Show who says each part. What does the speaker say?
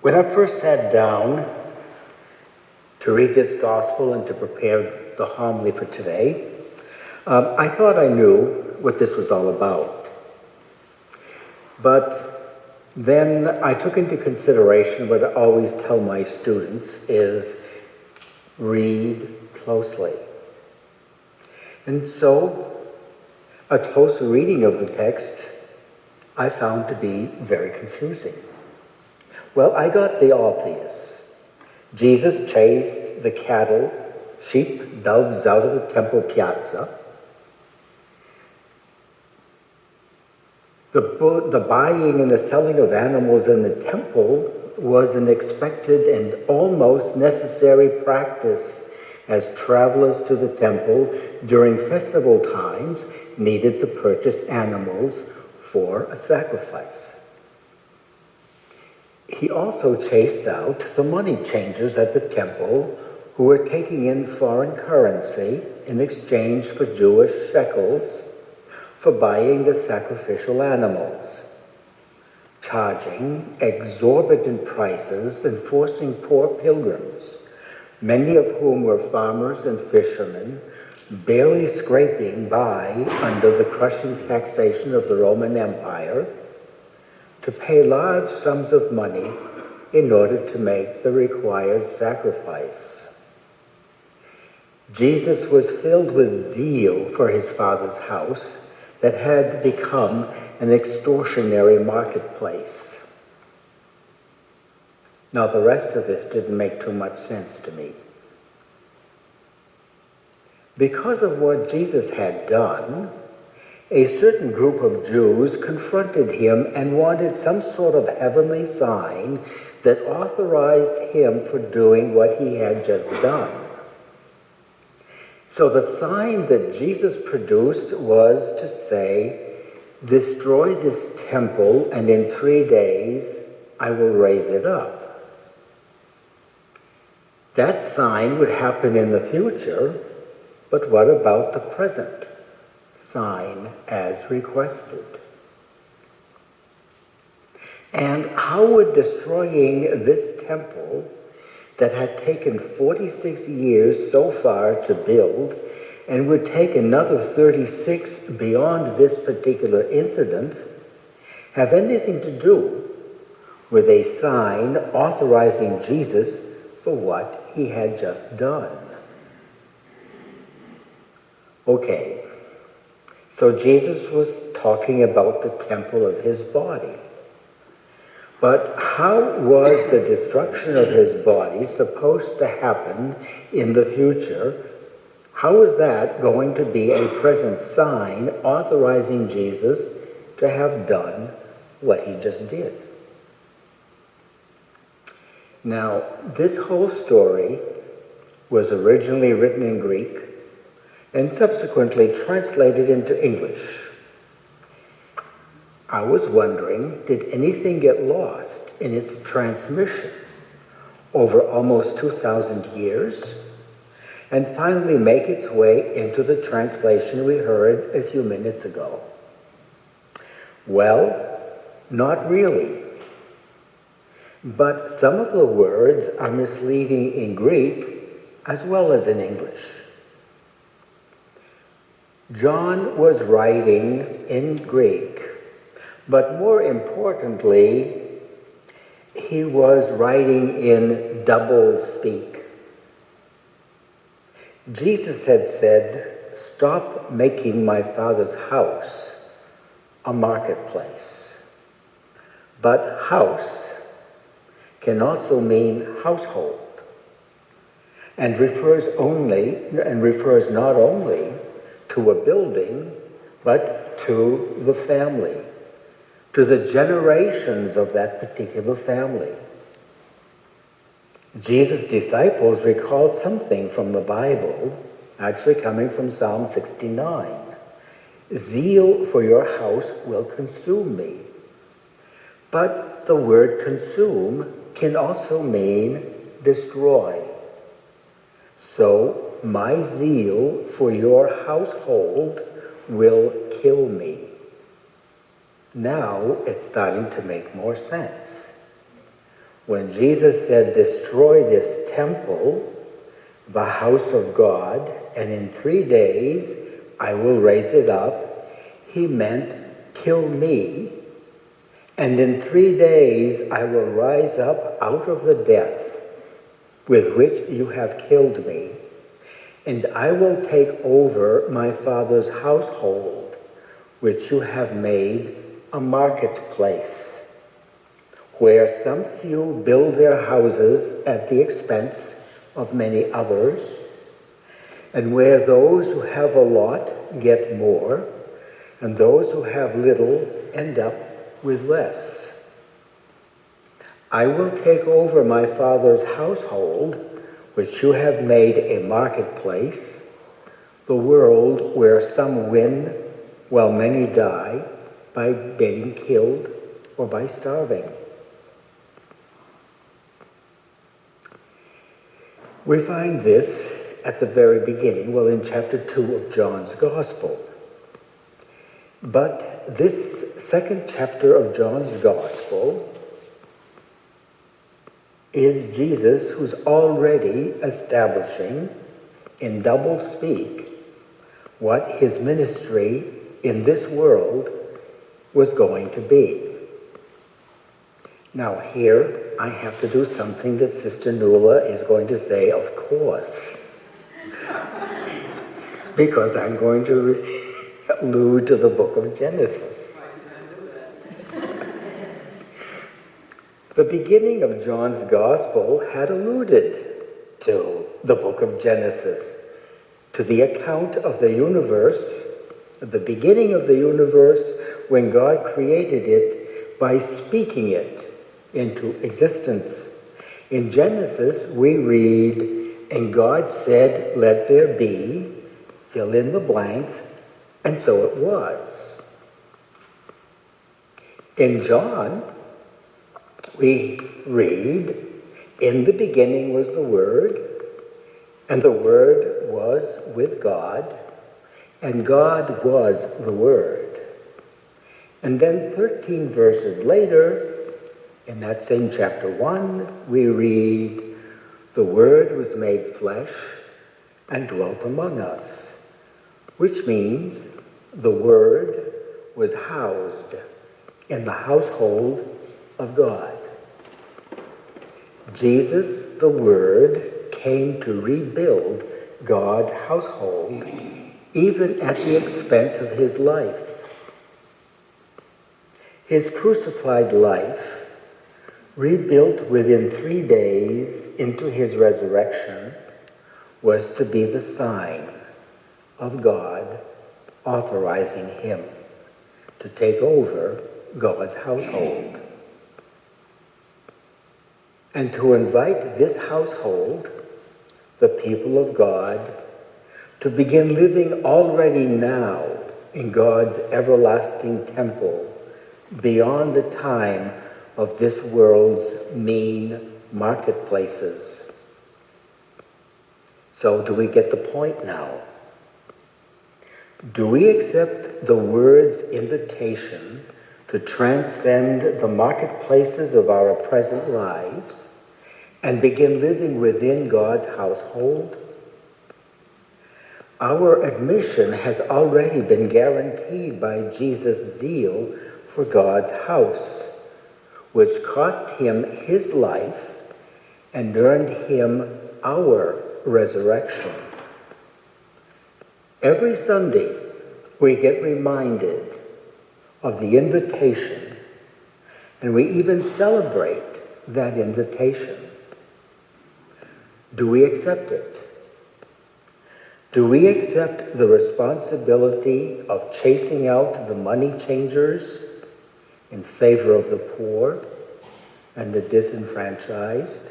Speaker 1: When I first sat down to read this gospel and to prepare the homily for today, I thought I knew what this was all about. But then I took into consideration what I always tell my students is read closely. And so a close reading of the text I found to be very confusing. Well, I got the obvious. Jesus chased the cattle, sheep, doves out of the temple piazza. The buying and the selling of animals in the temple was an expected and almost necessary practice, as travelers to the temple during festival times needed to purchase animals for a sacrifice. He also chased out the money changers at the temple who were taking in foreign currency in exchange for Jewish shekels for buying the sacrificial animals, charging exorbitant prices and forcing poor pilgrims, many of whom were farmers and fishermen, barely scraping by under the crushing taxation of the Roman Empire, to pay large sums of money in order to make the required sacrifice. Jesus was filled with zeal for his Father's house that had become an extortionary marketplace. Now, the rest of this didn't make too much sense to me. Because of what Jesus had done, a certain group of Jews confronted him and wanted some sort of heavenly sign that authorized him for doing what he had just done. So the sign that Jesus produced was to say, "Destroy this temple, and in 3 days I will raise it up." That sign would happen in the future, but what about the present sign as requested? And how would destroying this temple that had taken 46 years so far to build and would take another 36 beyond this particular incident have anything to do with a sign authorizing Jesus for what he had just done? Okay, so Jesus was talking about the temple of his body. But how was the destruction of his body supposed to happen in the future? How is that going to be a present sign authorizing Jesus to have done what he just did? Now, this whole story was originally written in Greek and subsequently translated into English. I was wondering, did anything get lost in its transmission over almost 2,000 years and finally make its way into the translation we heard a few minutes ago? Well, not really. But some of the words are misleading in Greek as well as in English. John was writing in Greek, but more importantly, he was writing in double speak. Jesus had said, "Stop making my Father's house a marketplace." But house can also mean household and refers not only to a building, but to the family, to the generations of that particular family. Jesus' disciples recalled something from the Bible, actually coming from Psalm 69. "Zeal for your house will consume me." But the word consume can also mean destroy. So, my zeal for your household will kill me. Now it's starting to make more sense. When Jesus said, destroy this temple, the house of God, and in 3 days I will raise it up, he meant kill me, and in 3 days I will rise up out of the death with which you have killed me, and I will take over my Father's household, which you have made a marketplace, where some few build their houses at the expense of many others, and where those who have a lot get more, and those who have little end up with less. I will take over my Father's household, which you have made a marketplace, the world where some win while many die by being killed or by starving. We find this at the very beginning, in chapter 2 of John's Gospel. But this second chapter of John's Gospel is Jesus who's already establishing in double speak what his ministry in this world was going to be. Now here I have to do something that Sister Nuala is going to say, of course, because I'm going to allude to the book of Genesis. The beginning of John's Gospel had alluded to the book of Genesis, to the account of the universe, the beginning of the universe, when God created it by speaking it into existence. In Genesis, we read, and God said, let there be, fill in the blanks, and so it was. In John, we read, in the beginning was the Word, and the Word was with God, and God was the Word. And then 13 verses later, in that same chapter 1, we read, the Word was made flesh and dwelt among us, which means the Word was housed in the household of God. Jesus, the Word, came to rebuild God's household, even at the expense of his life. His crucified life, rebuilt within 3 days into his resurrection, was to be the sign of God authorizing him to take over God's household. And to invite this household, the people of God, to begin living already now in God's everlasting temple, beyond the time of this world's mean marketplaces. So do we get the point now? Do we accept the Word's invitation to transcend the marketplaces of our present lives and begin living within God's household? Our admission has already been guaranteed by Jesus' zeal for God's house, which cost him his life and earned him our resurrection. Every Sunday, we get reminded of the invitation, and we even celebrate that invitation. Do we accept it? Do we accept the responsibility of chasing out the money changers in favor of the poor and the disenfranchised?